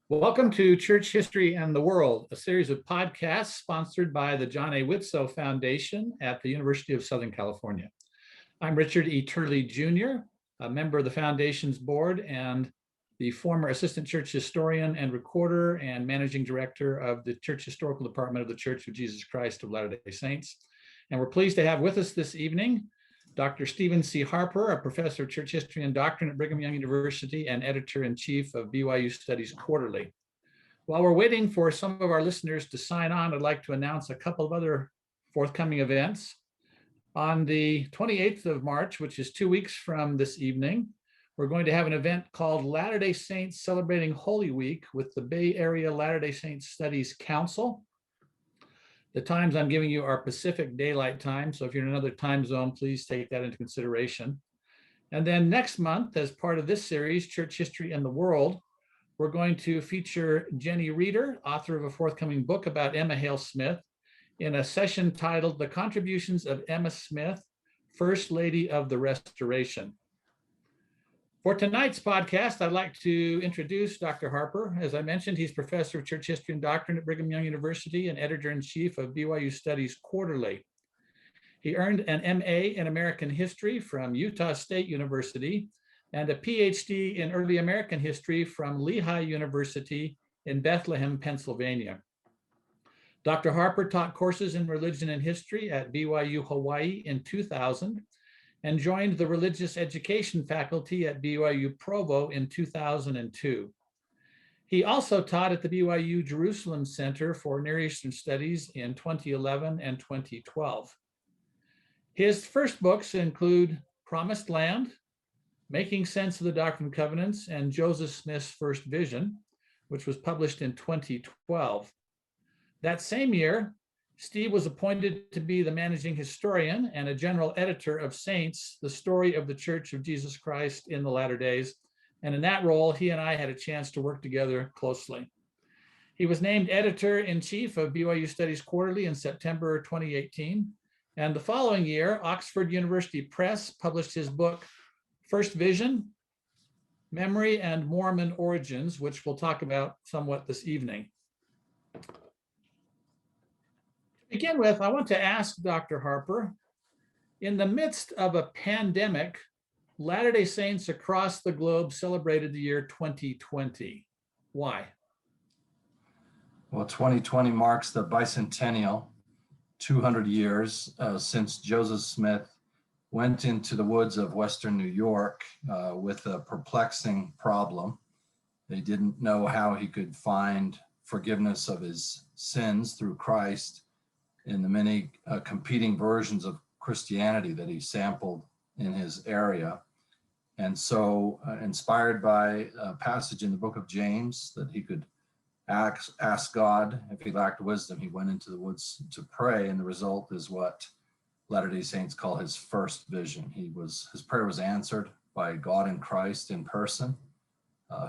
Welcome to Church History and the World, a series of podcasts sponsored by the John A. Widtsoe Foundation at the University of Southern California. I'm Richard E. Turley Jr., a member of the Foundation's board and the former Assistant Church Historian and Recorder and Managing Director of the Church Historical Department of the Church of Jesus Christ of Latter-day Saints. And we're pleased to have with us this evening Dr. Steven C. Harper, a professor of church history and doctrine at Brigham Young University and editor-in-chief of BYU Studies Quarterly. While we're waiting for some of our listeners to sign on, I'd like to announce a couple of other forthcoming events. On the 28th of March, which is 2 weeks from this evening, we're going to have an event called Latter-day Saints Celebrating Holy Week with the Bay Area Latter-day Saints Studies Council. The times I'm giving you are Pacific Daylight Time, so if you're in another time zone, please take that into consideration. And then next month, as part of this series, Church History and the World, we're going to feature Jenny Reeder, author of a forthcoming book about Emma Hale Smith, in a session titled The Contributions of Emma Smith, First Lady of the Restoration. For tonight's podcast, I'd like to introduce Dr. Harper. As I mentioned, he's professor of church history and doctrine at Brigham Young University and editor-in-chief of BYU Studies Quarterly. He earned an MA in American history from Utah State University and a PhD in early American history from Lehigh University in Bethlehem, Pennsylvania. Dr. Harper taught courses in religion and history at BYU Hawaii in 2000 and joined the religious education faculty at BYU Provo in 2002. He also taught at the BYU Jerusalem Center for Near Eastern Studies in 2011 and 2012. His first books include Promised Land, Making Sense of the Doctrine and Covenants, and Joseph Smith's First Vision, which was published in 2012. That same year, Steve was appointed to be the managing historian and a general editor of Saints, the Story of the Church of Jesus Christ in the Latter Days. And in that role, he and I had a chance to work together closely. He was named editor-in-chief of BYU Studies Quarterly in September 2018. And the following year, Oxford University Press published his book, First Vision, Memory and Mormon Origins, which we'll talk about somewhat this evening. To begin with, I want to ask Dr. Harper, in the midst of a pandemic, Latter-day Saints across the globe celebrated the year 2020. Why? Well, 2020 marks the bicentennial, 200 years since Joseph Smith went into the woods of Western New York with a perplexing problem. They didn't know how he could find forgiveness of his sins through Christ in the many competing versions of Christianity that he sampled in his area. And so inspired by a passage in the book of James that he could ask God if he lacked wisdom, he went into the woods to pray, and the result is what Latter-day Saints call his first vision. His prayer was answered by God in Christ in person,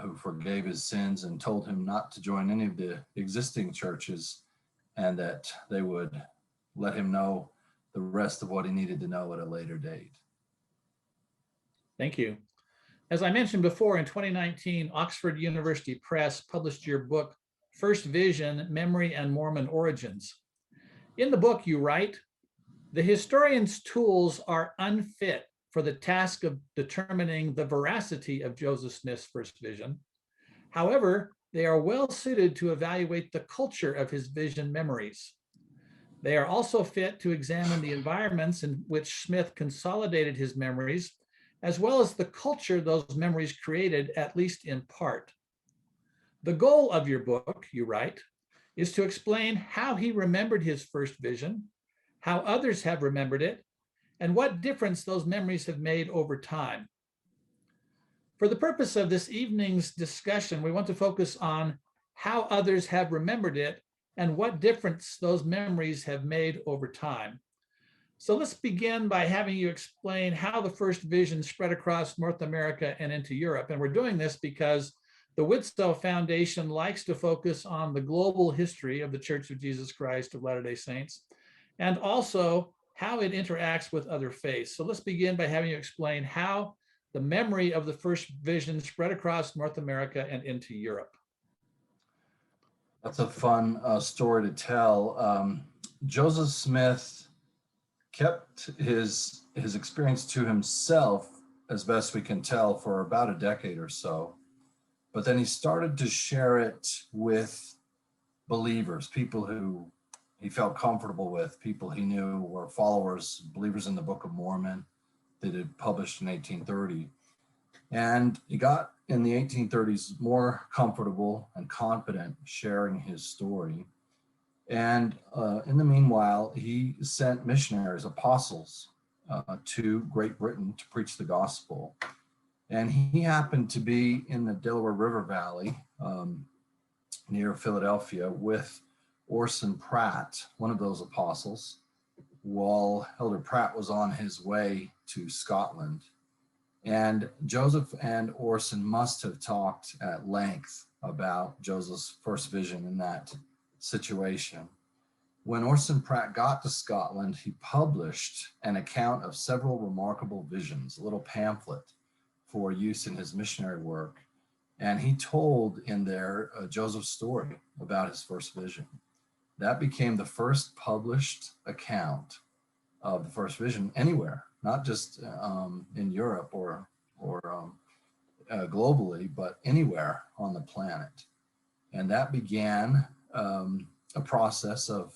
who forgave his sins and told him not to join any of the existing churches, and that they would let him know the rest of what he needed to know at a later date. Thank you. As I mentioned before, in 2019, Oxford University Press published your book, First Vision, Memory and Mormon Origins. In the book, you write, the historian's tools are unfit for the task of determining the veracity of Joseph Smith's first vision. However, they are well suited to evaluate the culture of his vision memories. They are also fit to examine the environments in which Smith consolidated his memories, as well as the culture those memories created, at least in part. The goal of your book, you write, is to explain how he remembered his first vision, how others have remembered it, and what difference those memories have made over time. For the purpose of this evening's discussion, we want to focus on how others have remembered it and what difference those memories have made over time. So let's begin by having you explain how the first vision spread across North America and into Europe. And we're doing this because the Widtsoe Foundation likes to focus on the global history of the Church of Jesus Christ of Latter-day Saints, and also how it interacts with other faiths. So let's begin by having you explain how the memory of the first vision spread across North America and into Europe. That's a fun story to tell. Joseph Smith kept his experience to himself, as best we can tell, for about a decade or so. But then he started to share it with believers, people who he felt comfortable with, people he knew were followers, believers in the Book of Mormon that had published in 1830. And he got in the 1830s more comfortable and confident sharing his story. And in the meanwhile, he sent missionaries, apostles, to Great Britain to preach the gospel. And he happened to be in the Delaware River Valley near Philadelphia with Orson Pratt, one of those apostles, while Elder Pratt was on his way to Scotland. And Joseph and Orson must have talked at length about Joseph's first vision in that situation. When Orson Pratt got to Scotland, he published an account of several remarkable visions, a little pamphlet for use in his missionary work. And he told in there Joseph's story about his first vision. That became the first published account of the first vision anywhere, not just in Europe or globally, but anywhere on the planet. And that began a process of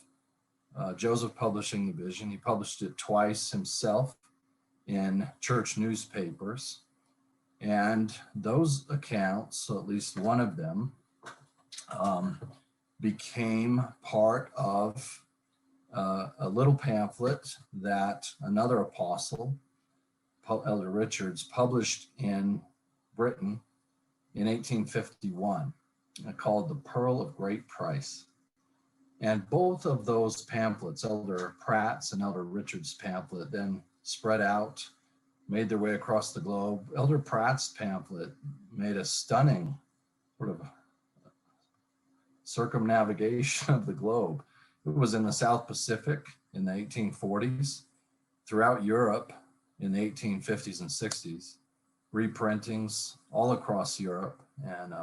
Joseph publishing the vision. He published it twice himself in church newspapers. And those accounts, so at least one of them, became part of a little pamphlet that another apostle, Elder Richards, published in Britain in 1851, called The Pearl of Great Price. And both of those pamphlets, Elder Pratt's and Elder Richards' pamphlet, then spread out, made their way across the globe. Elder Pratt's pamphlet made a stunning sort of circumnavigation of the globe. It was in the South Pacific in the 1840s, throughout Europe in the 1850s and 60s, reprintings all across Europe, and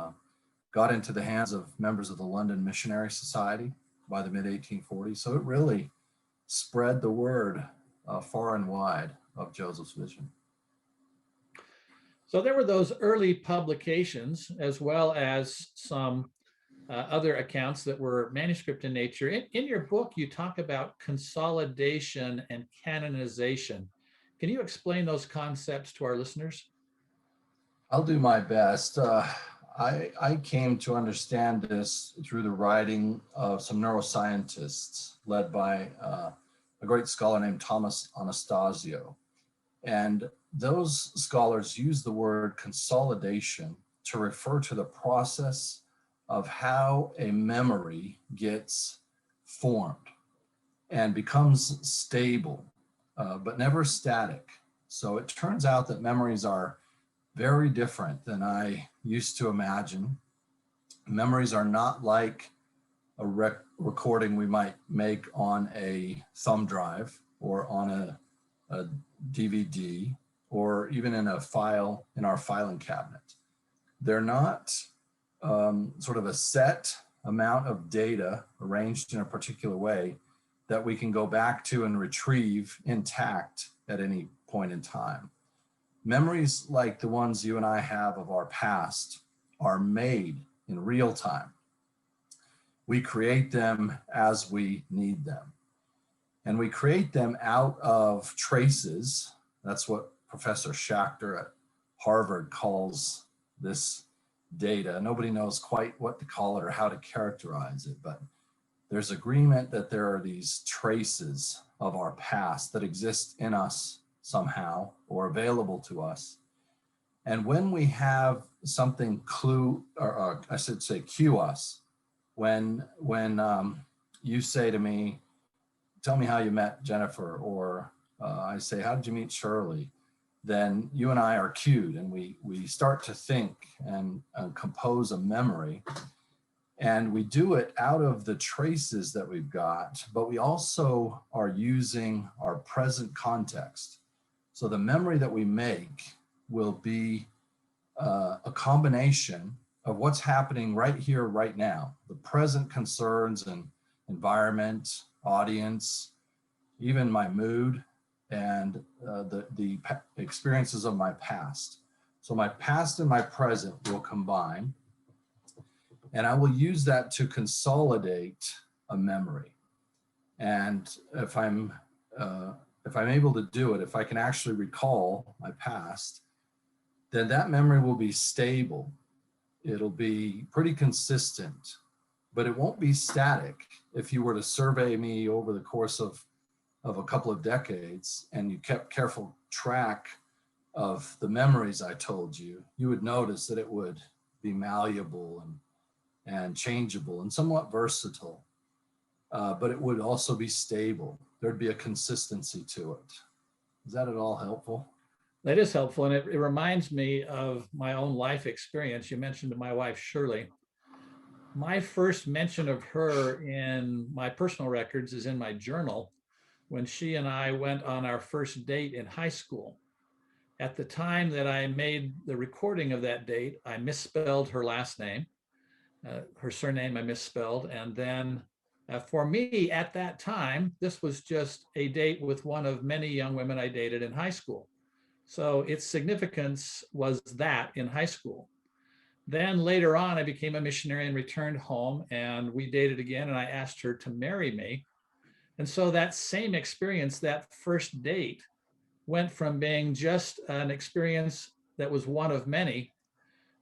got into the hands of members of the London Missionary Society by the mid-1840s. So it really spread the word far and wide of Joseph's vision. So there were those early publications, as well as some other accounts that were manuscript in nature. In your book, you talk about consolidation and canonization. Can you explain those concepts to our listeners? I'll do my best. I came to understand this through the writing of some neuroscientists led by a great scholar named Thomas Anastasio. And those scholars use the word consolidation to refer to the process of how a memory gets formed and becomes stable, but never static. So it turns out that memories are very different than I used to imagine. Memories are not like a recording we might make on a thumb drive or on a DVD or even in a file in our filing cabinet. They're not sort of a set amount of data arranged in a particular way that we can go back to and retrieve intact at any point in time. Memories like the ones you and I have of our past are made in real time. We create them as we need them. And we create them out of traces. That's what Professor Schachter at Harvard calls this data. Nobody knows quite what to call it or how to characterize it, but there's agreement that there are these traces of our past that exist in us somehow or available to us. And when we have something cue us, when you say to me, tell me how you met Jennifer, or I say, how did you meet Shirley? Then you and I are cued and we start to think and compose a memory. And we do it out of the traces that we've got, but we also are using our present context. So the memory that we make will be a combination of what's happening right here, right now, the present concerns and environment, audience, even my mood, and the experiences of my past. So my past and my present will combine, and I will use that to consolidate a memory. And if I'm able to do it, if I can actually recall my past, then that memory will be stable. It'll be pretty consistent, but it won't be static. If you were to survey me over the course of a couple of decades and you kept careful track of the memories I told you, you would notice that it would be malleable and changeable and somewhat versatile, but it would also be stable. There'd be a consistency to it. Is that at all helpful? That is helpful. And it reminds me of my own life experience. You mentioned my wife, Shirley. My first mention of her in my personal records is in my journal when she and I went on our first date in high school. At the time that I made the recording of that date, I misspelled her last name, her surname I misspelled. And then for me at that time, this was just a date with one of many young women I dated in high school. So its significance was that in high school. Then later on, I became a missionary and returned home, and we dated again, and I asked her to marry me. And so that same experience, that first date, went from being just an experience that was one of many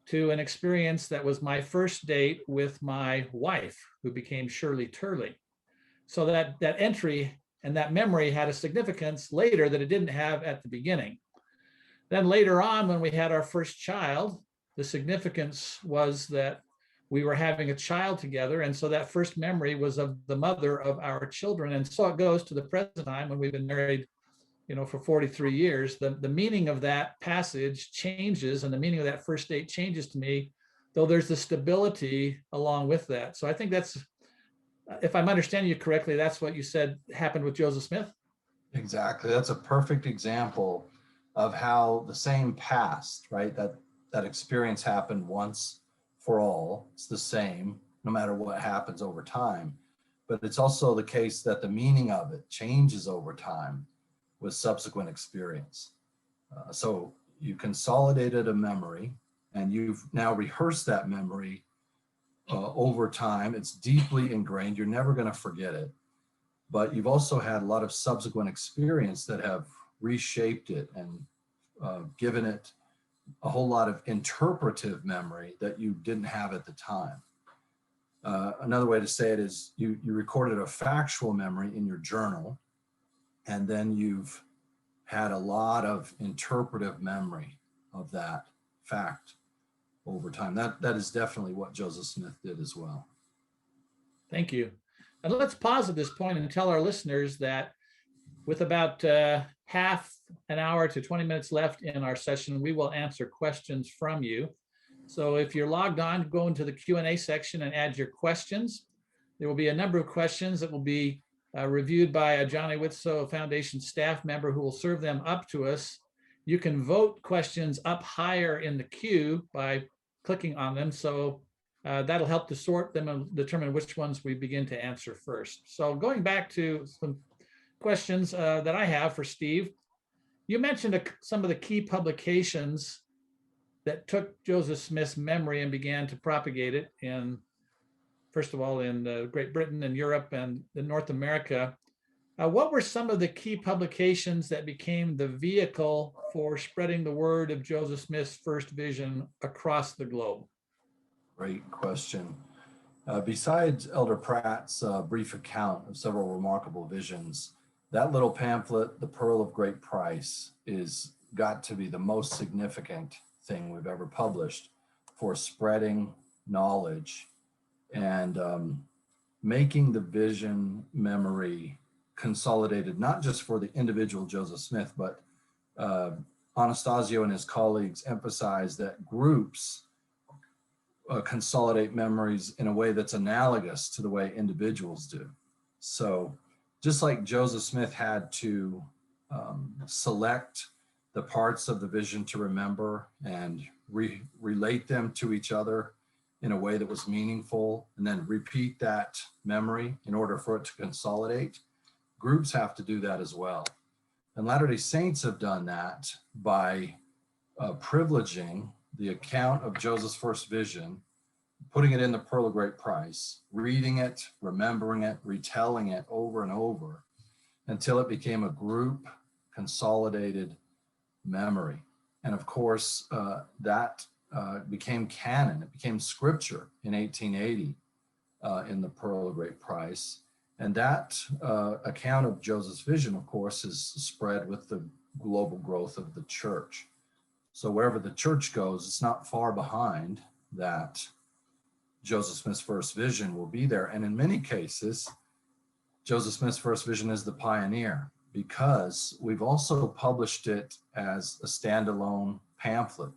to an experience that was my first date with my wife, who became Shirley Turley. So that entry and that memory had a significance later that it didn't have at the beginning. Then later on, when we had our first child, the significance was that we were having a child together. And so that first memory was of the mother of our children. And so it goes to the present time when we've been married, for 43 years. The meaning of that passage changes, and the meaning of that first date changes to me, though there's the stability along with that. So I think that's, if I'm understanding you correctly, that's what you said happened with Joseph Smith. Exactly. That's a perfect example of how the same past, right? That experience happened once for all. It's the same, no matter what happens over time. But it's also the case that the meaning of it changes over time with subsequent experience. So you consolidated a memory, and you've now rehearsed that memory over time. It's deeply ingrained. You're never going to forget it. But you've also had a lot of subsequent experience that have reshaped it and given it a whole lot of interpretive memory that you didn't have at the time. Another way to say it is you recorded a factual memory in your journal, and then you've had a lot of interpretive memory of that fact over time. That is definitely what Joseph Smith did as well. Thank you. And let's pause at this point and tell our listeners that with about half an hour to 20 minutes left in our session, we will answer questions from you. So if you're logged on, go into the Q&A section and add your questions. There will be a number of questions that will be reviewed by a John A. Widtsoe Foundation staff member who will serve them up to us. You can vote questions up higher in the queue by clicking on them. So that'll help to sort them and determine which ones we begin to answer first. So going back to some questions that I have for Steve, you mentioned some of the key publications that took Joseph Smith's memory and began to propagate it in, first of all, in Great Britain and Europe and in North America. What were some of the key publications that became the vehicle for spreading the word of Joseph Smith's first vision across the globe? Great question. Besides Elder Pratt's brief account of several remarkable visions, that little pamphlet, The Pearl of Great Price, is got to be the most significant thing we've ever published for spreading knowledge and making the vision memory consolidated, not just for the individual Joseph Smith, but Anastasio and his colleagues emphasize that groups consolidate memories in a way that's analogous to the way individuals do. So just like Joseph Smith had to select the parts of the vision to remember and relate them to each other in a way that was meaningful and then repeat that memory in order for it to consolidate, groups have to do that as well. And Latter-day Saints have done that by privileging the account of Joseph's first vision, putting it in the Pearl of Great Price, reading it, remembering it, retelling it over and over until it became a group consolidated memory. And of course, that became canon. It became scripture in 1880 in the Pearl of Great Price. And that account of Joseph's vision, of course, is spread with the global growth of the church. So wherever the church goes, it's not far behind that Joseph Smith's first vision will be there. And in many cases, Joseph Smith's first vision is the pioneer, because we've also published it as a standalone pamphlet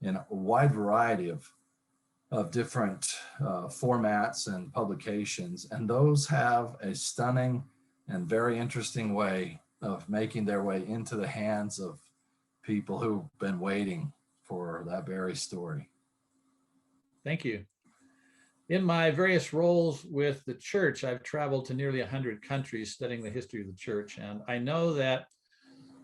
in a wide variety of different formats and publications. And those have a stunning and very interesting way of making their way into the hands of people who've been waiting for that very story. Thank you. In my various roles with the church, I've traveled to nearly 100 countries studying the history of the church. And I know that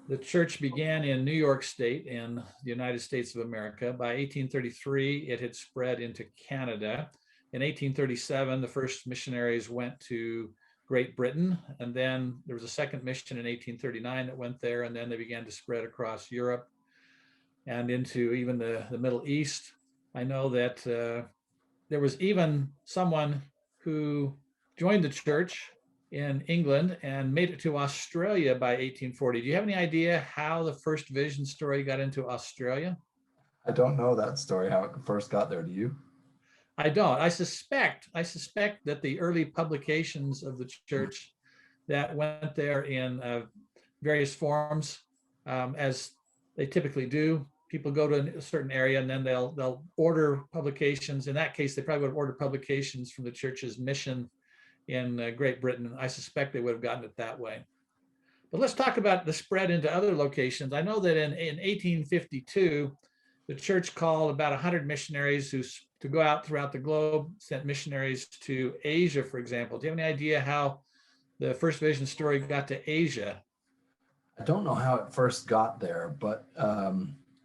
the church began in New York State in the United States of America. By 1833, it had spread into Canada. In 1837, the first missionaries went to Great Britain. And then there was a second mission in 1839 that went there. And then they began to spread across Europe and into even the Middle East. I know that there was even someone who joined the church in England and made it to Australia by 1840. Do you have any idea how the first vision story got into Australia? I don't know that story, how it first got there. Do you? I don't. I suspect that the early publications of the church that went there in various forms, as they typically do, people go to a certain area and then they'll order publications. In that case, they probably would have ordered publications from the church's mission in Great Britain. I suspect they would have gotten it that way. But let's talk about the spread into other locations. I know that in 1852, the church called about 100 missionaries to go out throughout the globe, sent missionaries to Asia, for example. Do you have any idea how the first vision story got to Asia? I don't know how it first got there, but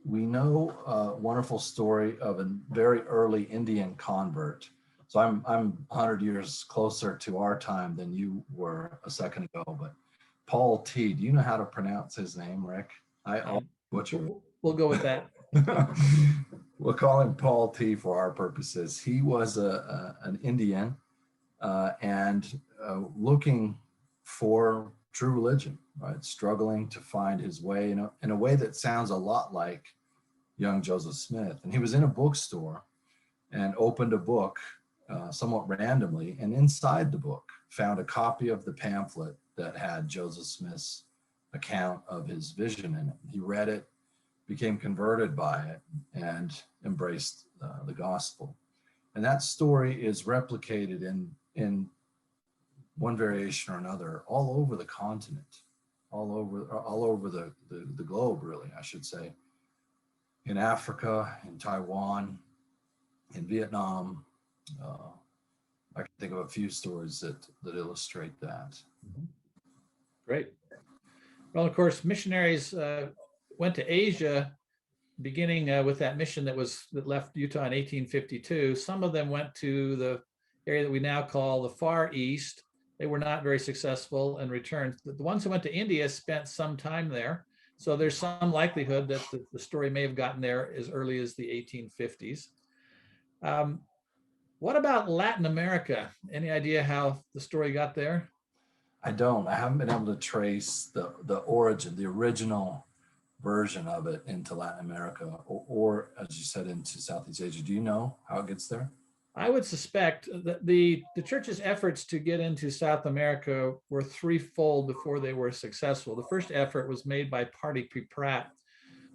we know a wonderful story of a very early Indian convert. So I'm 100 years closer to our time than you were a second ago, but Paul T. Do you know how to pronounce his name, Rick? We'll go with that. We'll call him Paul T. for our purposes. He was an Indian and looking for true religion, right? Struggling to find his way in a way that sounds a lot like young Joseph Smith. And he was in a bookstore and opened a book somewhat randomly, and inside the book found a copy of the pamphlet that had Joseph Smith's account of his vision in it. He read it, became converted by it, and embraced the gospel. And that story is replicated in one variation or another all over the continent, all over the globe, really, I should say. In Africa, in Taiwan, in Vietnam. I can think of a few stories that illustrate that. Great. Well, of course, missionaries went to Asia, beginning with that mission that left Utah in 1852. Some of them went to the area that we now call the Far East. They were not very successful and returned. The ones who went to India spent some time there. So there's some likelihood that the story may have gotten there as early as the 1850s. What about Latin America? Any idea how the story got there? I don't. I haven't been able to trace the origin, the original version of it into Latin America, or as you said, into Southeast Asia. Do you know how it gets there? I would suspect that the church's efforts to get into South America were threefold before they were successful. The first effort was made by Party P. Pratt,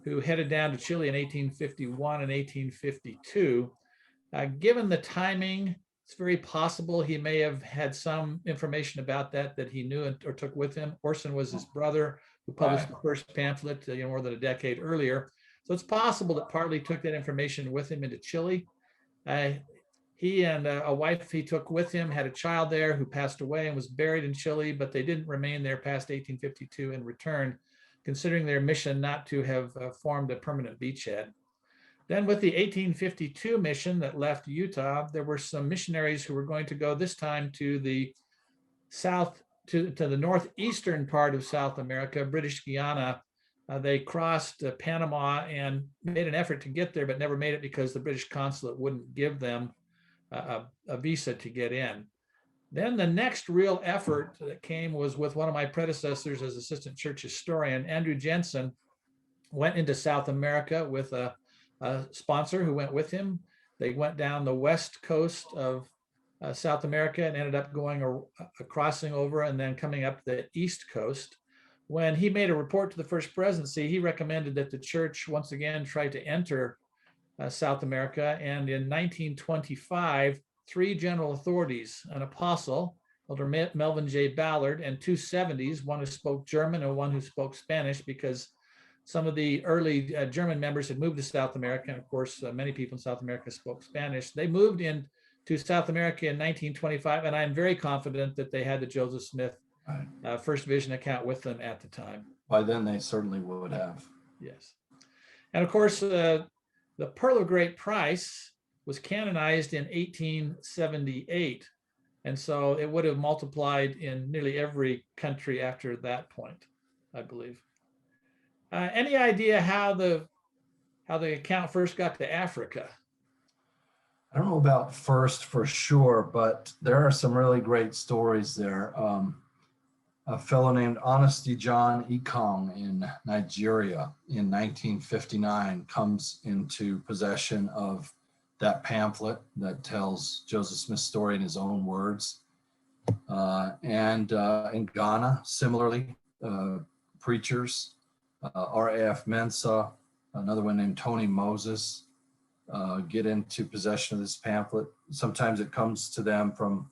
who headed down to Chile in 1851 and 1852. Given the timing, it's very possible he may have had some information about that he knew or took with him. Orson was his brother who published the first pamphlet more than a decade earlier. So it's possible that Partley took that information with him into Chile. He and a wife he took with him had a child there who passed away and was buried in Chile, but they didn't remain there past 1852 and returned, considering their mission not to have formed a permanent beachhead. Then with the 1852 mission that left Utah, there were some missionaries who were going to go this time to the south, to the northeastern part of South America, British Guiana. They crossed Panama and made an effort to get there, but never made it because the British consulate wouldn't give them a visa to get in. Then the next real effort that came was with one of my predecessors as assistant church historian, Andrew Jensen, went into South America with a sponsor who went with him. They went down the west coast of South America and ended up going crossing over and then coming up the east coast. When he made a report to the First Presidency, he recommended that the church once again try to enter South America. And in 1925, 3 general authorities, an apostle, Elder Melvin J. Ballard, and 2 70s, one who spoke German and one who spoke Spanish, because some of the early German members had moved to South America. And of course, many people in South America spoke Spanish. They moved into South America in 1925, and I'm very confident that they had the Joseph Smith First Vision account with them at the time. By then, they certainly would have. Yes. And of course, the Pearl of Great Price was canonized in 1878. And so it would have multiplied in nearly every country after that point, I believe. Any idea how the account first got to Africa? I don't know about first for sure, but there are some really great stories there. A fellow named Honesty John Ekong in Nigeria in 1959 comes into possession of that pamphlet that tells Joseph Smith's story in his own words. And in Ghana, similarly, preachers, R.A.F. Mensah, another one named Tony Moses, get into possession of this pamphlet. Sometimes it comes to them from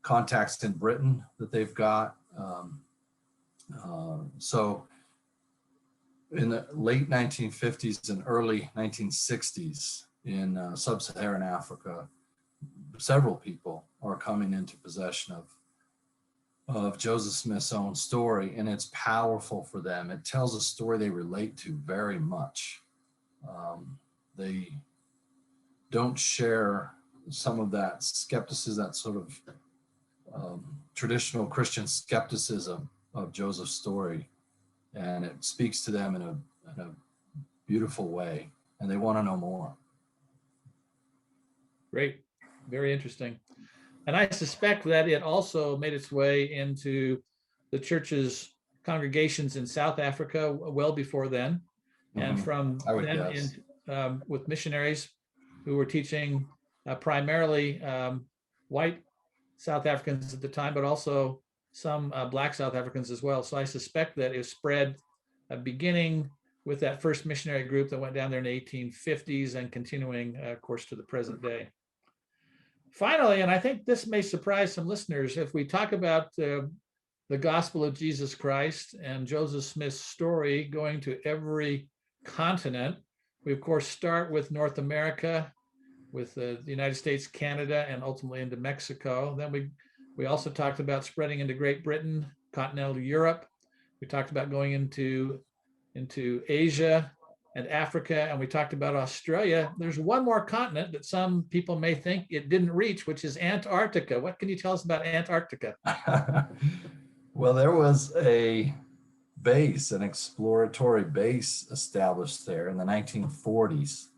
contacts in Britain that they've got. So in the late 1950s and early 1960s in sub-Saharan Africa, several people are coming into possession of Joseph Smith's own story, and it's powerful for them. It tells a story they relate to very much. They don't share some of that skepticism, that sort of traditional Christian skepticism of Joseph's story, and it speaks to them in a beautiful way, and they want to know more. Great, very interesting. And I suspect that it also made its way into the church's congregations in South Africa well before then. And from then with missionaries who were teaching primarily white South Africans at the time, but also some Black South Africans as well. So I suspect that it spread beginning with that first missionary group that went down there in the 1850s and continuing, of course, to the present day. Finally, and I think this may surprise some listeners, if we talk about the gospel of Jesus Christ and Joseph Smith's story going to every continent, we of course start with North America, with the United States, Canada, and ultimately into Mexico. Then we also talked about spreading into Great Britain, continental Europe. We talked about going into Asia and Africa, and we talked about Australia. There's one more continent that some people may think it didn't reach, which is Antarctica. What can you tell us about Antarctica? Well, there was an exploratory base established there in the 1940s.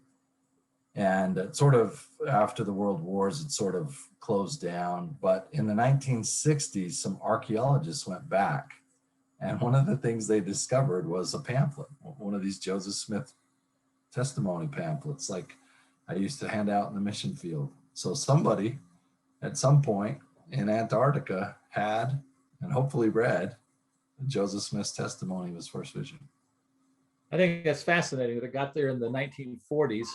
And it sort of, after the World Wars, it sort of closed down. But in the 1960s, some archaeologists went back. And one of the things they discovered was a pamphlet, one of these Joseph Smith testimony pamphlets, like I used to hand out in the mission field. So somebody at some point in Antarctica had, and hopefully read, Joseph Smith's testimony of his first vision. I think that's fascinating that it got there in the 1940s.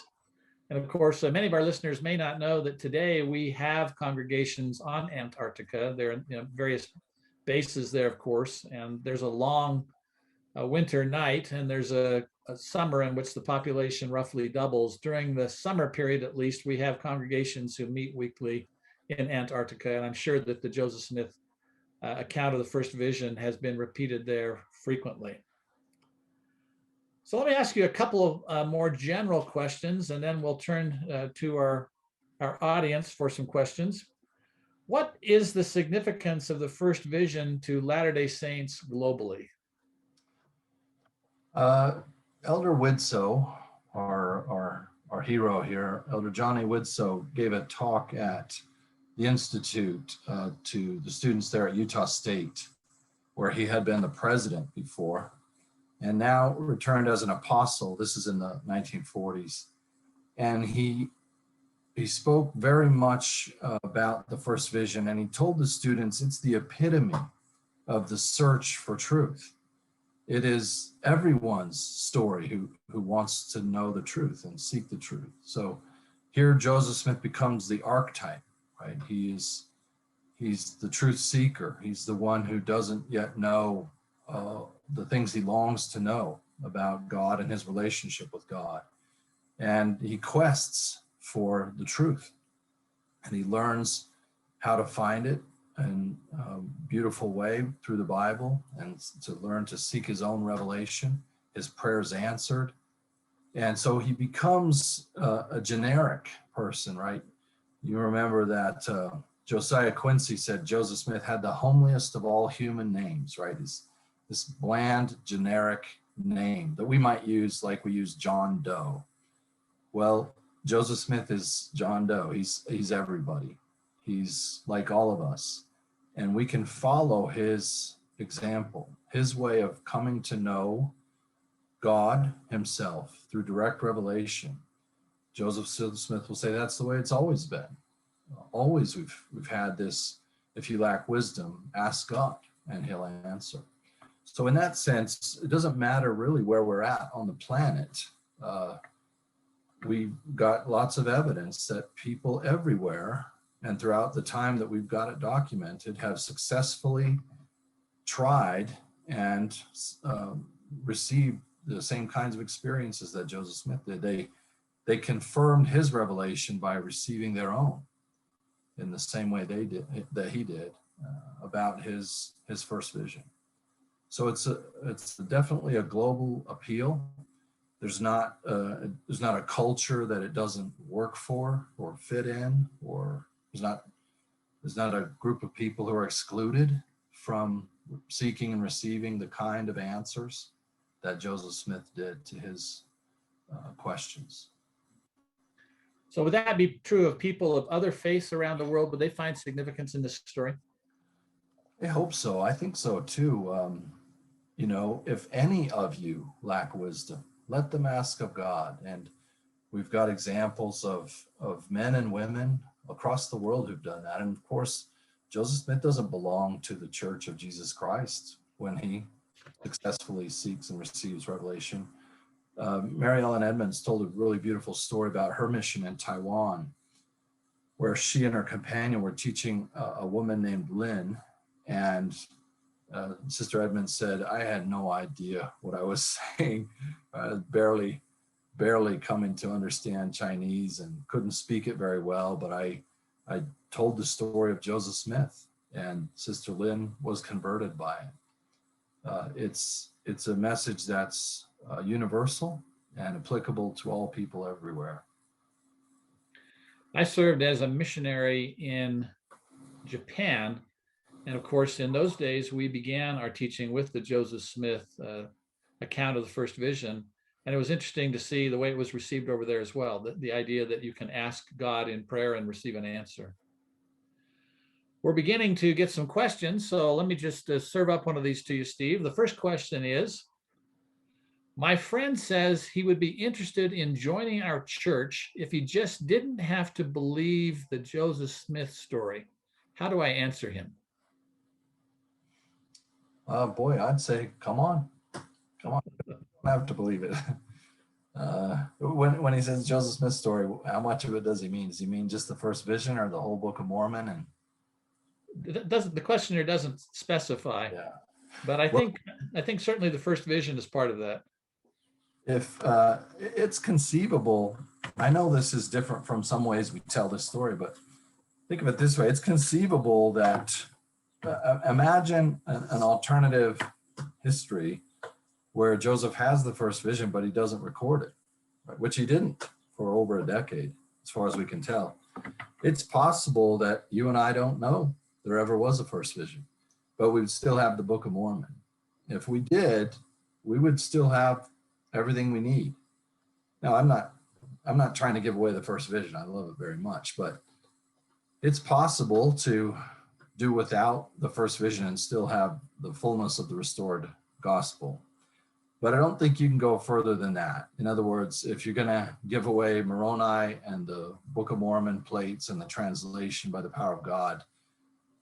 And of course, many of our listeners may not know that today we have congregations on Antarctica. There are various bases there, of course, and there's a long a winter night, and there's a summer in which the population roughly doubles. During the summer period, at least, we have congregations who meet weekly in Antarctica, and I'm sure that the Joseph Smith account of the first vision has been repeated there frequently. So let me ask you a couple of more general questions, and then we'll turn to our audience for some questions. What is the significance of the first vision to Latter-day Saints globally? Elder Widtsoe, our hero here, Elder Johnny Widtsoe, gave a talk at the Institute to the students there at Utah State, where he had been the president before, and now returned as an apostle. This is in the 1940s. And he spoke very much about the first vision, and he told the students it's the epitome of the search for truth. It is everyone's story who wants to know the truth and seek the truth. So here Joseph Smith becomes the archetype, right? He's the truth seeker. He's the one who doesn't yet know the things he longs to know about God and his relationship with God. And he quests for the truth, and he learns how to find it in a beautiful way through the Bible, and to learn to seek his own revelation, his prayers answered. And so he becomes a generic person, right? You remember that Josiah Quincy said Joseph Smith had the homeliest of all human names, right? This bland, generic name that we might use like we use John Doe. Well, Joseph Smith is John Doe. He's everybody. He's like all of us. And we can follow his example, his way of coming to know God himself through direct revelation. Joseph Smith will say that's the way it's always been. Always we've had this, if you lack wisdom, ask God and he'll answer. So in that sense, it doesn't matter really where we're at on the planet. We've got lots of evidence that people everywhere and throughout the time that we've got it documented have successfully tried and received the same kinds of experiences that Joseph Smith did. They confirmed his revelation by receiving their own in the same way that he did about his first vision. So it's definitely a global appeal. There's not a culture that it doesn't work for or fit in, or there's not a group of people who are excluded from seeking and receiving the kind of answers that Joseph Smith did to his questions. So would that be true of people of other faiths around the world? Would they find significance in this story? I hope so. I think so too. If any of you lack wisdom, let them ask of God. And we've got examples of men and women across the world who've done that. And of course, Joseph Smith doesn't belong to the Church of Jesus Christ when he successfully seeks and receives revelation. Mary Ellen Edmonds told a really beautiful story about her mission in Taiwan, where she and her companion were teaching a woman named Lynn. And Sister Edmonds said, I had no idea what I was saying, barely coming to understand Chinese and couldn't speak it very well, but I told the story of Joseph Smith, and Sister Lynn was converted by it. It's a message that's universal and applicable to all people everywhere. I served as a missionary in Japan. And of course, in those days, we began our teaching with the Joseph Smith account of the first vision. And it was interesting to see the way it was received over there as well, the idea that you can ask God in prayer and receive an answer. We're beginning to get some questions, so let me just serve up one of these to you, Steve. The first question is, my friend says he would be interested in joining our church if he just didn't have to believe the Joseph Smith story. How do I answer him? Boy, I'd say, come on. You don't have to believe it. When he says Joseph Smith story, how much of it does he mean? Does he mean just the first vision or the whole Book of Mormon? And The questioner doesn't specify. Yeah. But I Well, think certainly the first vision is part of that. if it's conceivable, I know this is different from some ways we tell this story, but think of it this way. It's conceivable that imagine an alternative history where Joseph has the first vision, but he doesn't record it, right? Which he didn't for over a decade, as far as we can tell. It's possible that you and I don't know there ever was a first vision, but we would still have the Book of Mormon. If we did, we would still have everything we need. Now, I'm not trying to give away the first vision. I love it very much, but it's possible to do without the first vision and still have the fullness of the restored gospel. But I don't think you can go further than that. In other words, if you're going to give away Moroni and the Book of Mormon plates and the translation by the power of God,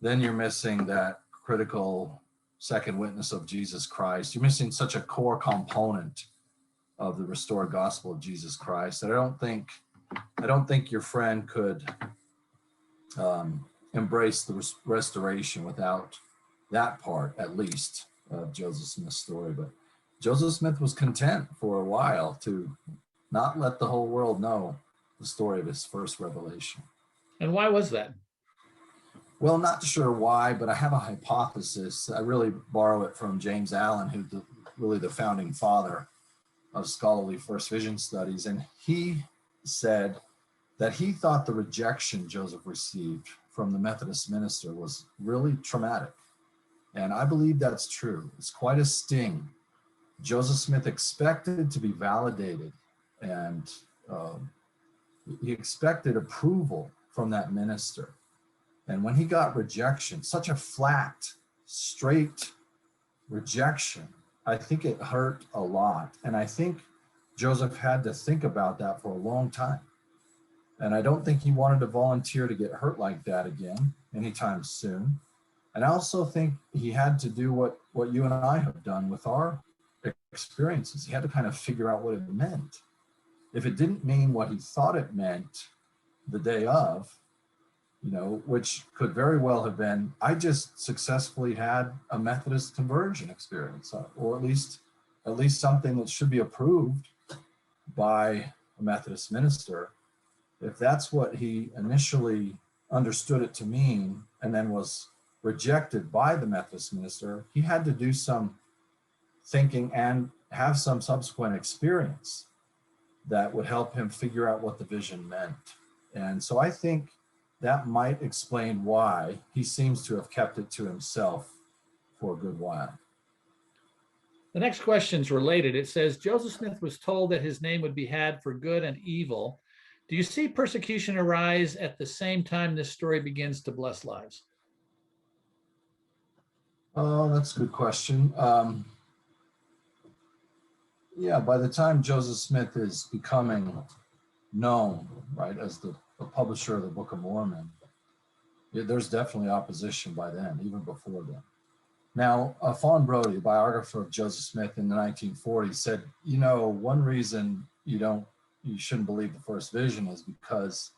then you're missing that critical second witness of Jesus Christ. You're missing such a core component of the restored gospel of Jesus Christ that I don't think your friend could embrace the restoration without that part, at least, of Joseph Smith's story. But Joseph Smith was content for a while to not let the whole world know the story of his first revelation. And why was that? Well, not sure why, but I have a hypothesis. I really borrow it from James Allen, who's really the founding father of scholarly first vision studies. And he said that he thought the rejection Joseph received from the Methodist minister was really traumatic. And I believe that's true. It's quite a sting. Joseph Smith expected to be validated, and he expected approval from that minister. And when he got rejection, such a flat, straight rejection, I think it hurt a lot. And I think Joseph had to think about that for a long time. And I don't think he wanted to volunteer to get hurt like that again anytime soon. And I also think he had to do what you and I have done with our experiences. He had to kind of figure out what it meant. If it didn't mean what he thought it meant the day of, which could very well have been, I just successfully had a Methodist conversion experience, or at least something that should be approved by a Methodist minister. If that's what he initially understood it to mean and then was rejected by the Methodist minister, he had to do some thinking and have some subsequent experience that would help him figure out what the vision meant. And so I think that might explain why he seems to have kept it to himself for a good while. The next question is related. It says, Joseph Smith was told that his name would be had for good and evil. Do you see persecution arise at the same time this story begins to bless lives? Oh, that's a good question. Yeah, by the time Joseph Smith is becoming known, right, as the publisher of the Book of Mormon, there's definitely opposition by then, even before then. Now, Fawn Brodie, biographer of Joseph Smith in the 1940s, said, one reason you shouldn't believe the first vision is because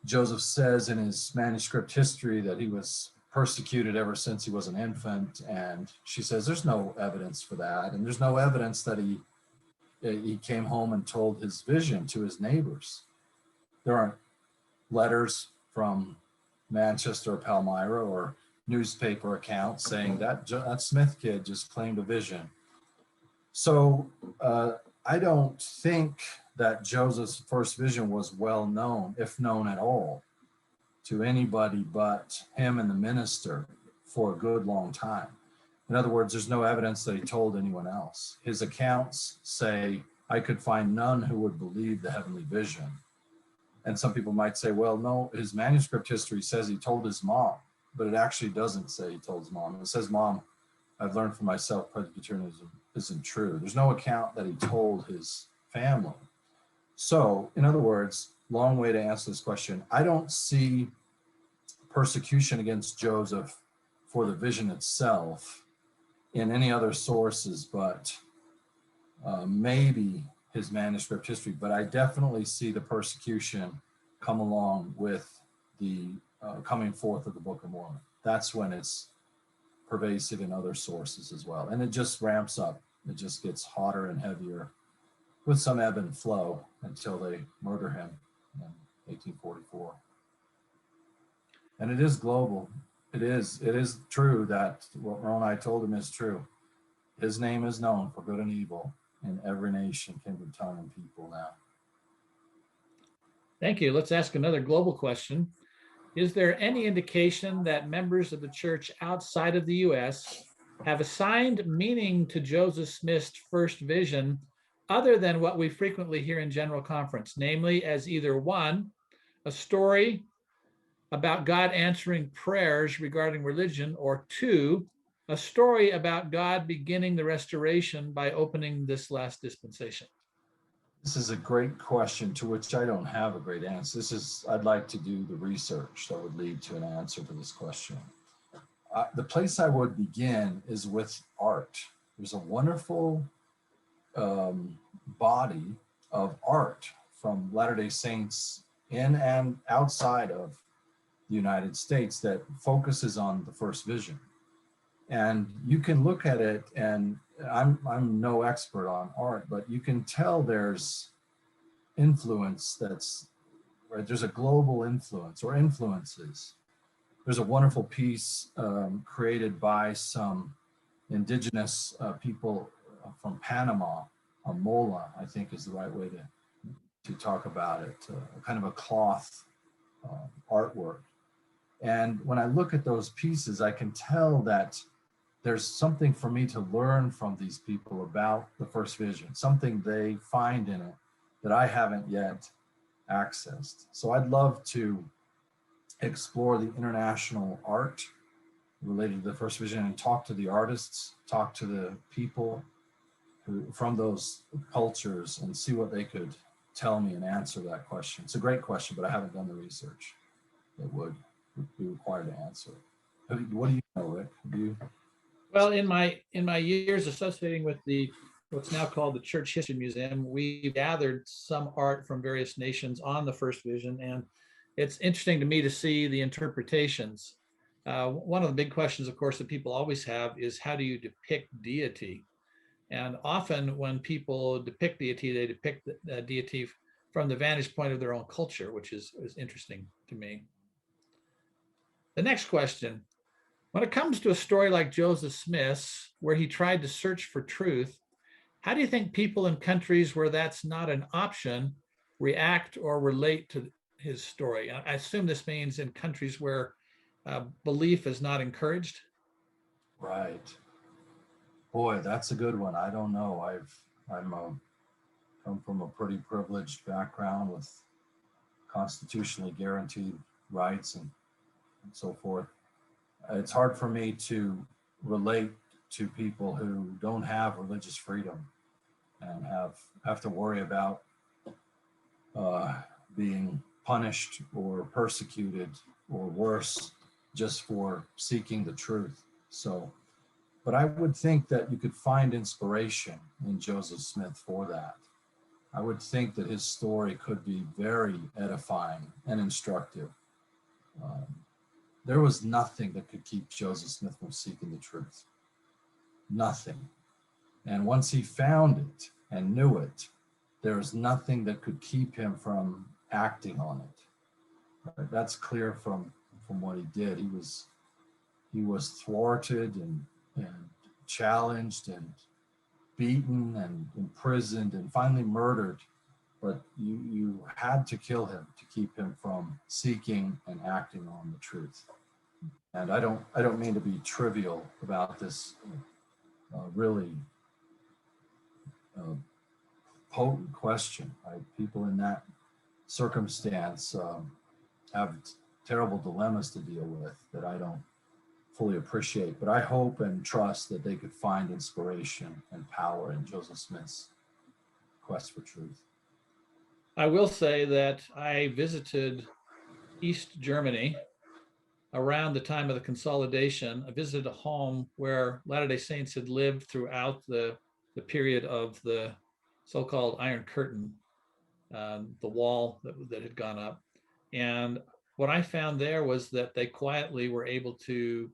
Joseph says in his manuscript history that he was persecuted ever since he was an infant. And she says there's no evidence for that. And there's no evidence that he came home and told his vision to his neighbors. There aren't letters from Manchester or Palmyra or newspaper accounts saying that Smith kid just claimed a vision. So I don't think that Joseph's first vision was well known, if known at all, to anybody but him and the minister for a good long time. In other words, there's no evidence that he told anyone else. His accounts say, I could find none who would believe the heavenly vision. And some people might say, well, no, his manuscript history says he told his mom, but it actually doesn't say he told his mom. It says, Mom, I've learned for myself Presbyterianism isn't true. There's no account that he told his family. So, in other words, long way to answer this question. I don't see persecution against Joseph for the vision itself in any other sources, but maybe his manuscript history. But I definitely see the persecution come along with the coming forth of the Book of Mormon. That's when it's pervasive in other sources as well. And it just ramps up. It just gets hotter and heavier with some ebb and flow until they murder him in 1844. And it is global. It is true that what Moroni told him is true. His name is known for good and evil in every nation, kindred, tongue, and people now. Thank you. Let's ask another global question. Is there any indication that members of the church outside of the U.S. have assigned meaning to Joseph Smith's first vision other than what we frequently hear in general conference, namely as either one, a story about God answering prayers regarding religion, or two, a story about God beginning the restoration by opening this last dispensation? This is a great question to which I don't have a great answer. I'd like to do the research that would lead to an answer to this question. The place I would begin is with art. There's a wonderful body of art from Latter-day Saints in and outside of the United States that focuses on the first vision. And you can look at it, and I'm no expert on art, but you can tell there's influence right? There's a global influence or influences. There's a wonderful piece created by some indigenous people from Panama, Mola, I think is the right way to talk about it, kind of a cloth artwork. And when I look at those pieces, I can tell that there's something for me to learn from these people about the first vision, something they find in it that I haven't yet accessed. So I'd love to explore the international art related to the first vision and talk to the artists, talk to the people who from those cultures and see what they could tell me and answer that question. It's a great question, but I haven't done the research that would be required to answer it. What do you know, Rick? Well, in my years associating with what's now called the Church History Museum, we gathered some art from various nations on the first vision, and it's interesting to me to see the interpretations. One of the big questions, of course, that people always have is, how do you depict deity? And often when people depict deity, they depict the deity from the vantage point of their own culture, which is interesting to me. The next question: when it comes to a story like Joseph Smith's, where he tried to search for truth, how do you think people in countries where that's not an option react or relate to his story? I assume this means in countries where belief is not encouraged. Right. Boy, that's a good one. I don't know. I'm come from a pretty privileged background with constitutionally guaranteed rights and so forth. It's hard for me to relate to people who don't have religious freedom and have to worry about being punished or persecuted or worse just for seeking the truth. So, but I would think that you could find inspiration in Joseph Smith for that. I would think that his story could be very edifying and instructive. There was nothing that could keep Joseph Smith from seeking the truth. Nothing. And once he found it and knew it, there was nothing that could keep him from acting on it. Right? That's clear from what he did. He was thwarted and challenged and beaten and imprisoned and finally murdered. But you had to kill him to keep him from seeking and acting on the truth. And I don't mean to be trivial about this really potent question. Right? People in that circumstance have terrible dilemmas to deal with that I don't fully appreciate. But I hope and trust that they could find inspiration and power in Joseph Smith's quest for truth. I will say that I visited East Germany around the time of the consolidation. I visited a home where Latter-day Saints had lived throughout the period of the so-called Iron Curtain, the wall that had gone up. And what I found there was that they quietly were able to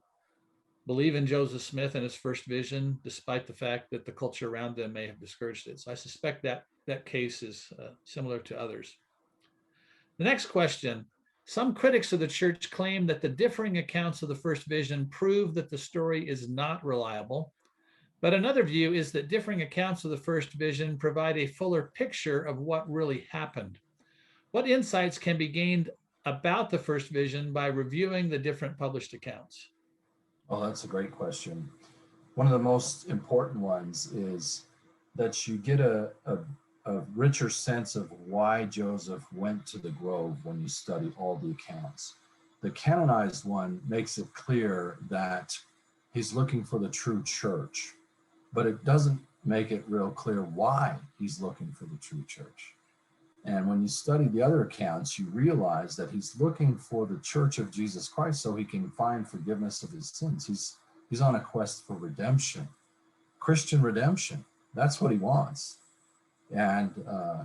believe in Joseph Smith and his first vision, despite the fact that the culture around them may have discouraged it. So I suspect that that case is similar to others. The next question. Some critics of the church claim that the differing accounts of the first vision prove that the story is not reliable. But another view is that differing accounts of the first vision provide a fuller picture of what really happened. What insights can be gained about the first vision by reviewing the different published accounts? Oh, that's a great question. One of the most important ones is that you get a richer sense of why Joseph went to the grove when you study all the accounts. The canonized one makes it clear that he's looking for the true church, but it doesn't make it real clear why he's looking for the true church. And when you study the other accounts, you realize that he's looking for the church of Jesus Christ so he can find forgiveness of his sins. He's on a quest for redemption, Christian redemption. That's what he wants. And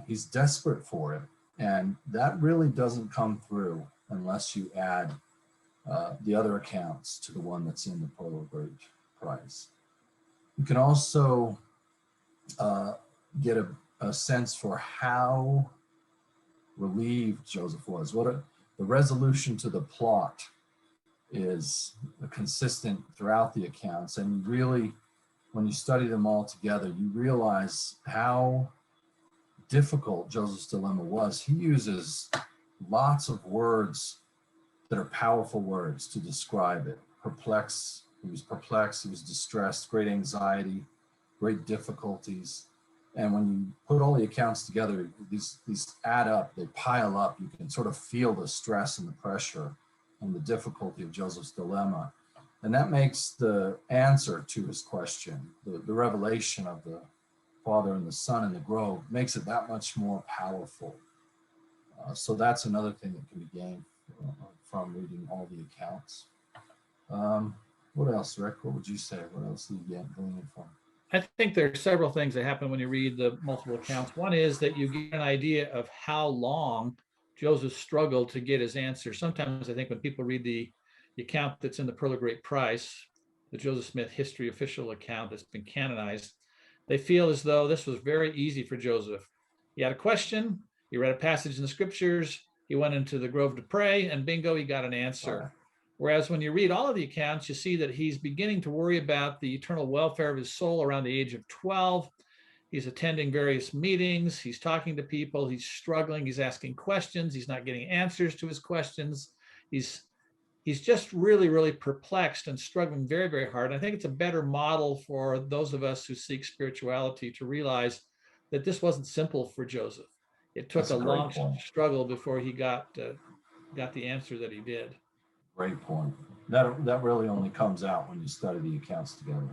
he's desperate for it. And that really doesn't come through unless you add the other accounts to the one that's in the Pearl of Great Price. You can also get a sense for how relieved Joseph was. The resolution to the plot is consistent throughout the accounts. And you really, when you study them all together, you realize how difficult Joseph's dilemma was. He uses lots of words that are powerful words to describe it. Perplexed, he was distressed, great anxiety, great difficulties. And when you put all the accounts together, these add up, they pile up. You can sort of feel the stress and the pressure and the difficulty of Joseph's dilemma. And that makes the answer to his question, the revelation of the Father and the Son in the grove, makes it that much more powerful. So that's another thing that can be gained from reading all the accounts. What else, Rick? What would you say? What else do you get gleaning from? I think there are several things that happen when you read the multiple accounts. One is that you get an idea of how long Joseph struggled to get his answer. Sometimes I think when people read the account that's in the Pearl of Great Price, the Joseph Smith history official account that's been canonized, they feel as though this was very easy for Joseph. He had a question, he read a passage in the scriptures, he went into the grove to pray, and bingo, he got an answer. Right. Whereas when you read all of the accounts, you see that he's beginning to worry about the eternal welfare of his soul around the age of 12. He's attending various meetings. He's talking to people. He's struggling. He's asking questions. He's not getting answers to his questions. He's just really, really perplexed and struggling very, very hard. I think it's a better model for those of us who seek spirituality to realize that this wasn't simple for Joseph. It took a long struggle before he got the answer that he did. Great point. That really only comes out when you study the accounts together.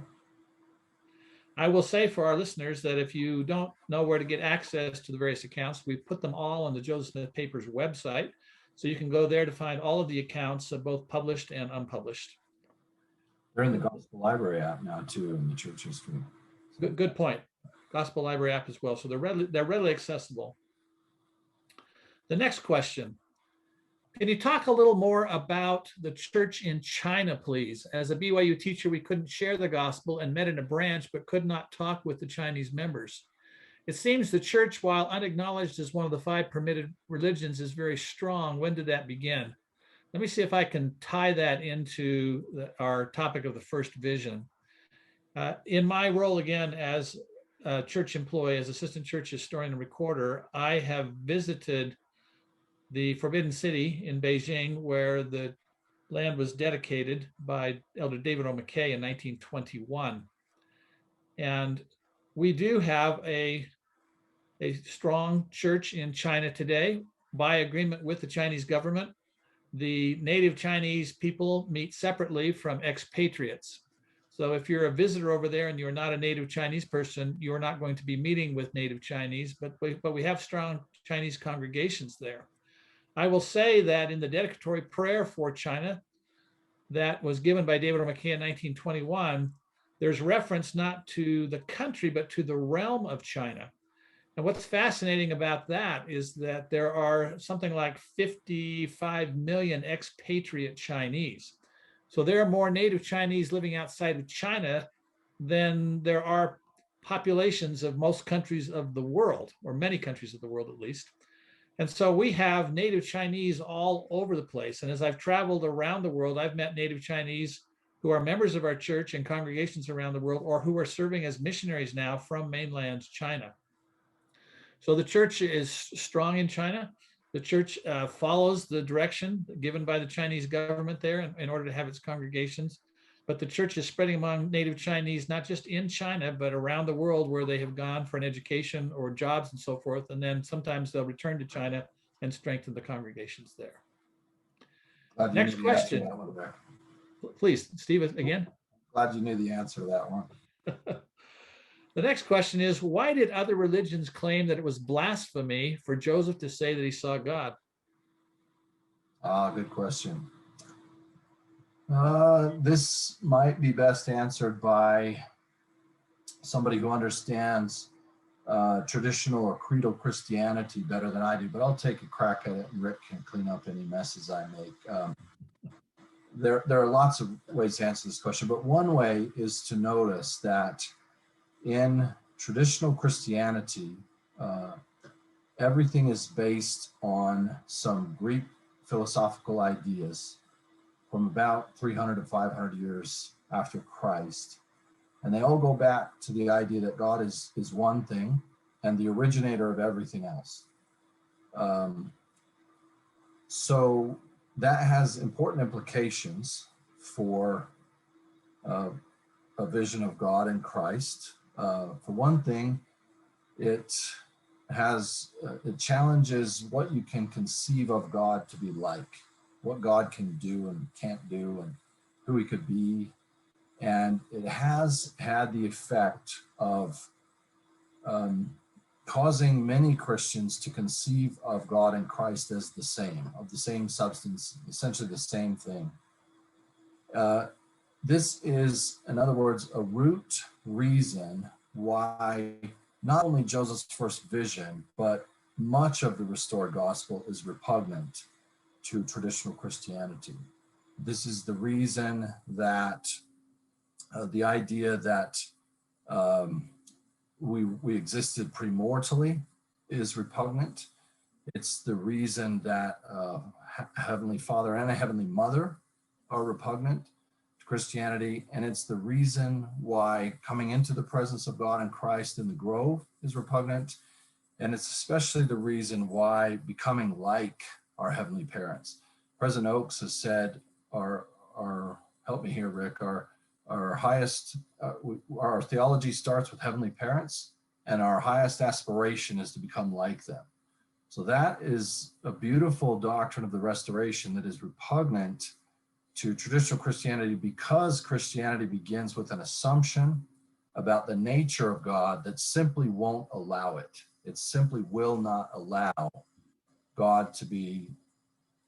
I will say for our listeners that if you don't know where to get access to the various accounts, we've put them all on the Joseph Smith Papers website. So you can go there to find all of the accounts, both published and unpublished. They're in the Gospel Library app now too, in the church history. Good point. Gospel Library app as well. So they're readily accessible. The next question. Can you talk a little more about the church in China, please? As a BYU teacher, we couldn't share the gospel and met in a branch, but could not talk with the Chinese members. It seems the church, while unacknowledged as one of the 5 permitted religions, is very strong. When did that begin? Let me see if I can tie that into our topic of the first vision. In my role, again, as a church employee, as assistant church historian and recorder, I have visited the Forbidden City in Beijing, where the land was dedicated by Elder David O. McKay in 1921. And we do have a strong church in China today. By agreement with the Chinese government, the native Chinese people meet separately from expatriates. So if you're a visitor over there and you're not a native Chinese person, you're not going to be meeting with native Chinese, but we have strong Chinese congregations there. I will say that in the dedicatory prayer for China that was given by David O. McKay in 1921, there's reference not to the country, but to the realm of China. And what's fascinating about that is that there are something like 55 million expatriate Chinese. So there are more native Chinese living outside of China than there are populations of most countries of the world, or many countries of the world at least. And so we have native Chinese all over the place. And as I've traveled around the world, I've met native Chinese who are members of our church and congregations around the world, or who are serving as missionaries now from mainland China. So the church is strong in China. The church follows the direction given by the Chinese government there in order to have its congregations. But the church is spreading among native Chinese, not just in China, but around the world where they have gone for an education or jobs and so forth. And then sometimes they'll return to China and strengthen the congregations there. Next question. Please, Steve, again. Glad you knew the answer to that one. The next question is, why did other religions claim that it was blasphemy for Joseph to say that he saw God? Good question. This might be best answered by somebody who understands traditional or creedal Christianity better than I do, but I'll take a crack at it and Rick can clean up any messes I make. There are lots of ways to answer this question, but one way is to notice that in traditional Christianity, everything is based on some Greek philosophical ideas from about 300 to 500 years after Christ. And they all go back to the idea that God is one thing and the originator of everything else. So that has important implications for a vision of God in Christ. For one thing, it challenges what you can conceive of God to be like, what God can do and can't do, and who he could be. And it has had the effect of causing many Christians to conceive of God and Christ as the same, of the same substance, essentially the same thing. This is, in other words, a root reason why not only Joseph's first vision, but much of the restored gospel is repugnant to traditional Christianity. This is the reason that the idea that we existed premortally is repugnant. It's the reason that Heavenly Father and a Heavenly Mother are repugnant to Christianity. And it's the reason why coming into the presence of God in Christ in the grove is repugnant. And it's especially the reason why becoming like our heavenly parents. President Oakes has said, our help me here, Rick, our highest, our theology starts with heavenly parents, and our highest aspiration is to become like them. So that is a beautiful doctrine of the restoration that is repugnant to traditional Christianity, because Christianity begins with an assumption about the nature of God that simply won't allow it. It simply will not allow God to be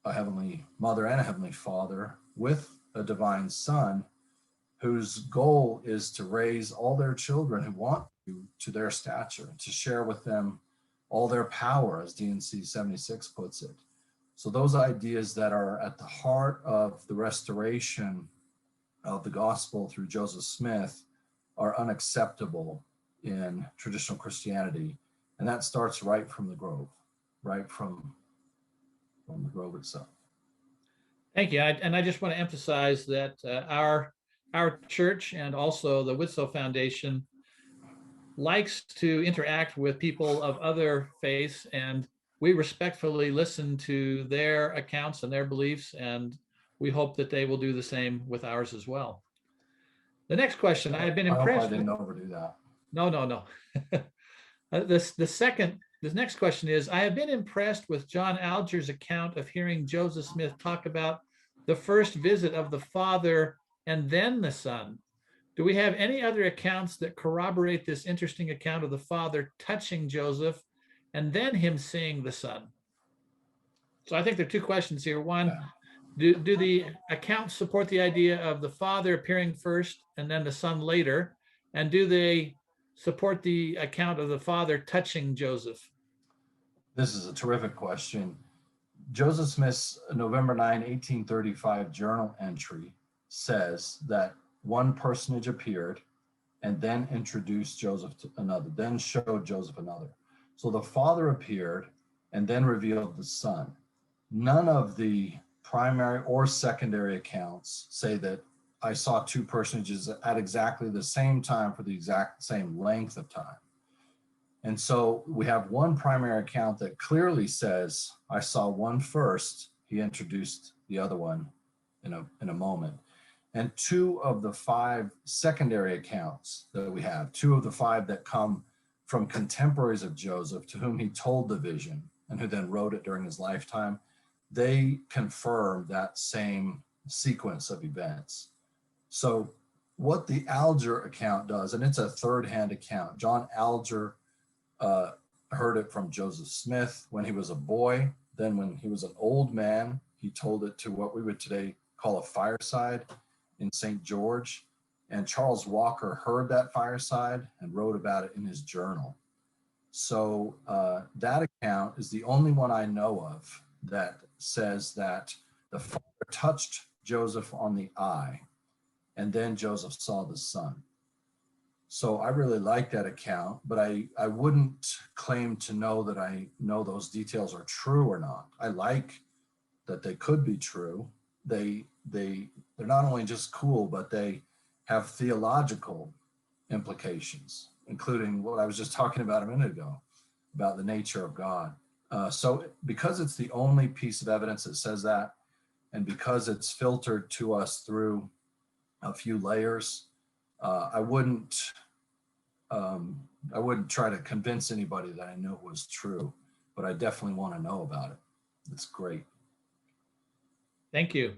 a heavenly mother and a heavenly father with a divine son, whose goal is to raise all their children who want to their stature, to share with them all their power, as D&C 76 puts it. So those ideas that are at the heart of the restoration of the gospel through Joseph Smith are unacceptable in traditional Christianity. And that starts right from the grove, right from the grove itself. Thank you. And I just want to emphasize that our church and also the Widtsoe Foundation likes to interact with people of other faiths, and we respectfully listen to their accounts and their beliefs, and we hope that they will do the same with ours as well. The next question, I have been impressed. I hope I didn't overdo that. No. The next question is, I have been impressed with John Alger's account of hearing Joseph Smith talk about the first visit of the Father and then the Son. Do we have any other accounts that corroborate this interesting account of the Father touching Joseph and then him seeing the Son? So I think there are two questions here. One, do the accounts support the idea of the Father appearing first and then the Son later? And do they support the account of the Father touching Joseph? This is a terrific question. Joseph Smith's November 9, 1835 journal entry says that one personage appeared and then introduced Joseph to another, then showed Joseph another. So the Father appeared and then revealed the Son. None of the primary or secondary accounts say that I saw two personages at exactly the same time for the exact same length of time. And so we have one primary account that clearly says, I saw one first, he introduced the other one in a moment. And two of the five secondary accounts that we have, two of the five that come from contemporaries of Joseph to whom he told the vision and who then wrote it during his lifetime, they confirm that same sequence of events. So what the Alger account does, and it's a third-hand account, John Alger heard it from Joseph Smith when he was a boy. Then when he was an old man, he told it to what we would today call a fireside in St. George. And Charles Walker heard that fireside and wrote about it in his journal. So that account is the only one I know of that says that the Father touched Joseph on the eye, and then Joseph saw the Son. So I really like that account, but I wouldn't claim to know that I know those details are true or not. I like that they could be true. They're not only just cool, but they have theological implications, including what I was just talking about a minute ago, about the nature of God. So because it's the only piece of evidence that says that, and because it's filtered to us through a few layers, I wouldn't try to convince anybody that I knew it was true, but I definitely want to know about it. It's great. Thank you.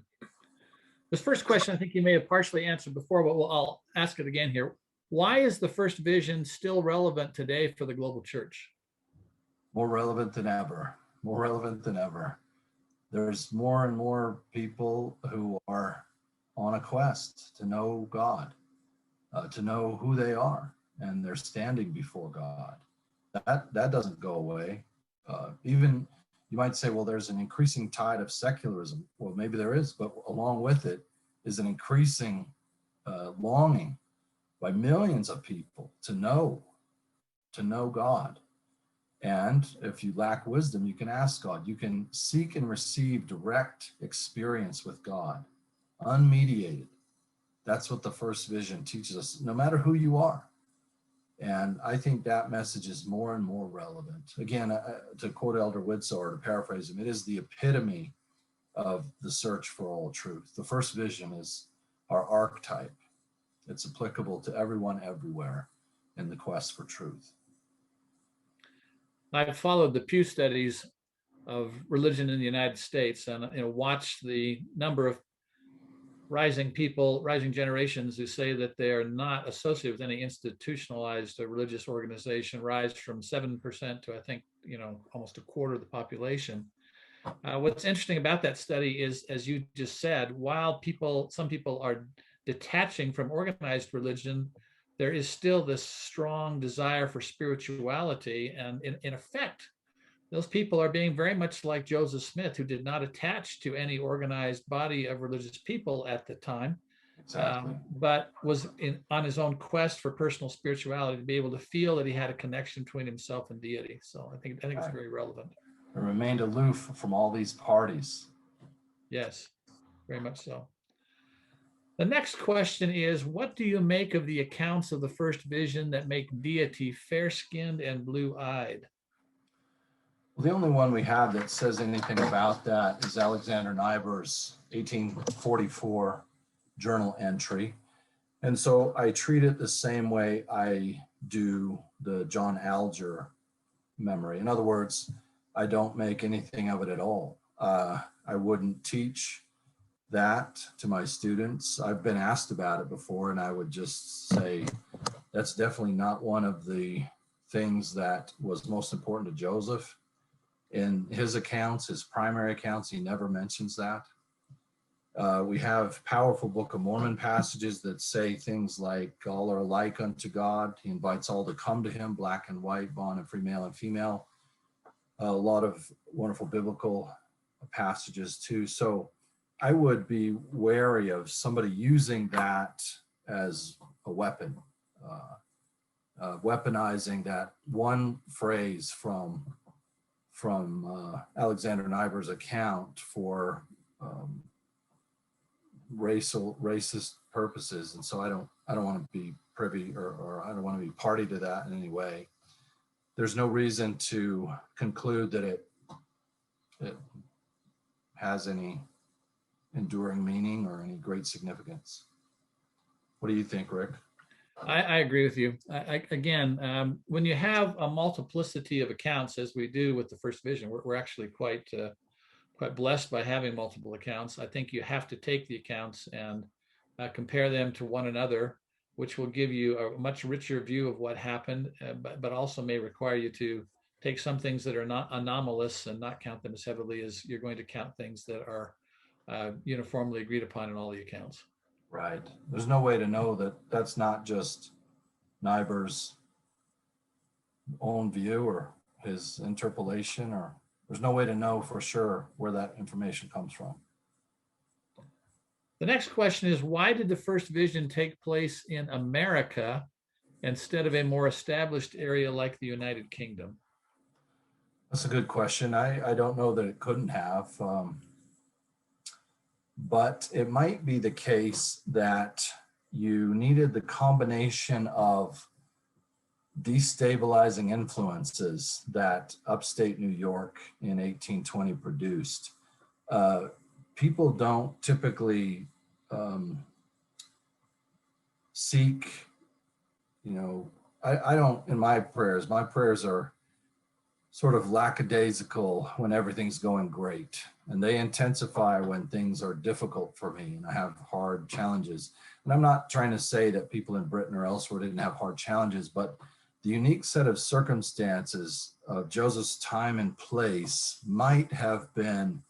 This first question, I think you may have partially answered before, but I'll ask it again here. Why is the first vision still relevant today for the global church? More relevant than ever. More relevant than ever. There's more and more people who are on a quest to know God, to know who they are, and they're standing before God. That doesn't go away. Even you might say, well, there's an increasing tide of secularism. Well, maybe there is, but along with it is an increasing longing by millions of people to know God. And if you lack wisdom, you can ask God. You can seek and receive direct experience with God, unmediated. That's what the first vision teaches us, no matter who you are. And I think that message is more and more relevant. Again, to quote Elder Widtsoe, or to paraphrase him, it is the epitome of the search for all truth. The first vision is our archetype. It's applicable to everyone everywhere in the quest for truth. I've followed the Pew studies of religion in the United States and watched the number of rising generations who say that they are not associated with any institutionalized religious organization rise from 7% to, I think, almost a quarter of the population. What's interesting about that study is, as you just said, while some people are detaching from organized religion, there is still this strong desire for spirituality. And in effect, those people are being very much like Joseph Smith, who did not attach to any organized body of religious people at the time, Exactly. but was on his own quest for personal spirituality, to be able to feel that he had a connection between himself and deity. So I think it's very relevant. It remained aloof from all these parties. Yes, very much so. The next question is, what do you make of the accounts of the first vision that make deity fair-skinned and blue-eyed? Well, the only one we have that says anything about that is Alexander Niebuhr's 1844 journal entry. And so I treat it the same way I do the John Alger memory. In other words, I don't make anything of it at all. I wouldn't teach that to my students. I've been asked about it before, and I would just say that's definitely not one of the things that was most important to Joseph. In his accounts, his primary accounts, he never mentions that. We have powerful Book of Mormon passages that say things like all are alike unto God. He invites all to come to him, black and white, bond and free, male and female. A lot of wonderful biblical passages too. So I would be wary of somebody using that as a weapon, weaponizing that one phrase from Alexander Niebuhr's account for racist purposes. And so I don't want to be privy or I don't want to be party to that in any way. There's no reason to conclude that it has any enduring meaning or any great significance. What do you think, Rick? I agree with you. Again, when you have a multiplicity of accounts, as we do with the first vision, we're actually quite blessed by having multiple accounts. I think you have to take the accounts and compare them to one another, which will give you a much richer view of what happened, but also may require you to take some things that are not anomalous and not count them as heavily as you're going to count things that are uniformly agreed upon in all the accounts. Right. There's no way to know that that's not just Niebuhr's own view or his interpolation, or there's no way to know for sure where that information comes from. The next question is, why did the first vision take place in America instead of a more established area like the United Kingdom? That's a good question. I don't know that it couldn't have. But it might be the case that you needed the combination of destabilizing influences that upstate New York in 1820 produced. People don't typically seek, I don't, in my prayers are sort of lackadaisical when everything's going great, and they intensify when things are difficult for me and I have hard challenges. And I'm not trying to say that people in Britain or elsewhere didn't have hard challenges, but the unique set of circumstances of Joseph's time and place might have been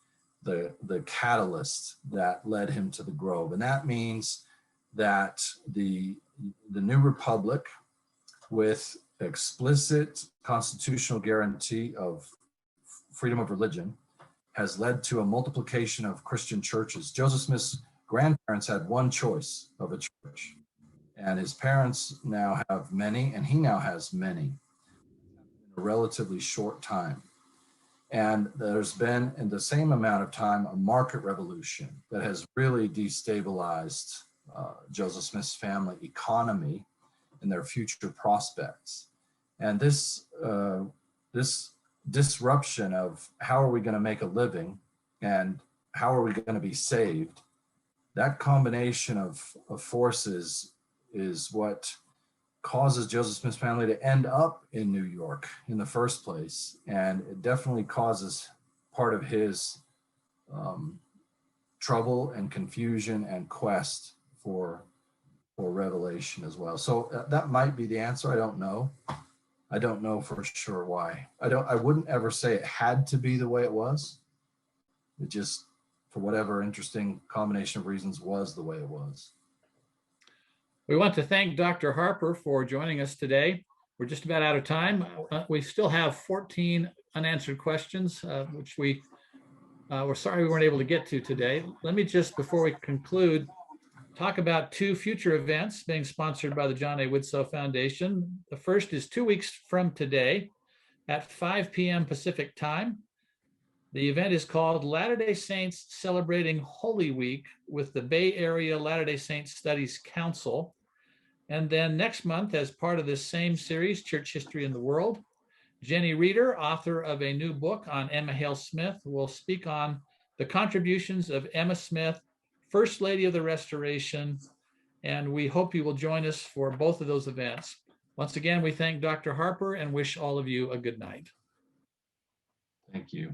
the catalyst that led him to the grove. And that means that the new republic, with explicit constitutional guarantee of freedom of religion, has led to a multiplication of Christian churches. Joseph Smith's grandparents had one choice of a church, and his parents now have many, and he now has many in a relatively short time. And there's been, in the same amount of time, a market revolution that has really destabilized Joseph Smith's family economy and their future prospects. And this disruption of how are we going to make a living and how are we going to be saved, that combination of forces is what causes Joseph Smith's family to end up in New York in the first place. And it definitely causes part of his trouble and confusion and quest for revelation as well. So that might be the answer. I don't know. I don't know for sure why. I wouldn't ever say it had to be the way it was. It just, for whatever interesting combination of reasons, was the way it was. We want to thank Dr. Harper for joining us today. We're just about out of time. We still have 14 unanswered questions, which we're sorry we weren't able to get to today. Let me just, before we conclude, talk about two future events being sponsored by the John A. Widtsoe Foundation. The first is 2 weeks from today at 5 p.m. Pacific time. The event is called Latter-day Saints Celebrating Holy Week with the Bay Area Latter-day Saints Studies Council. And then next month, as part of this same series, Church History in the World, Jenny Reeder, author of a new book on Emma Hale Smith, will speak on the contributions of Emma Smith, First Lady of the Restoration, and we hope you will join us for both of those events. Once again, we thank Dr. Harper and wish all of you a good night. Thank you.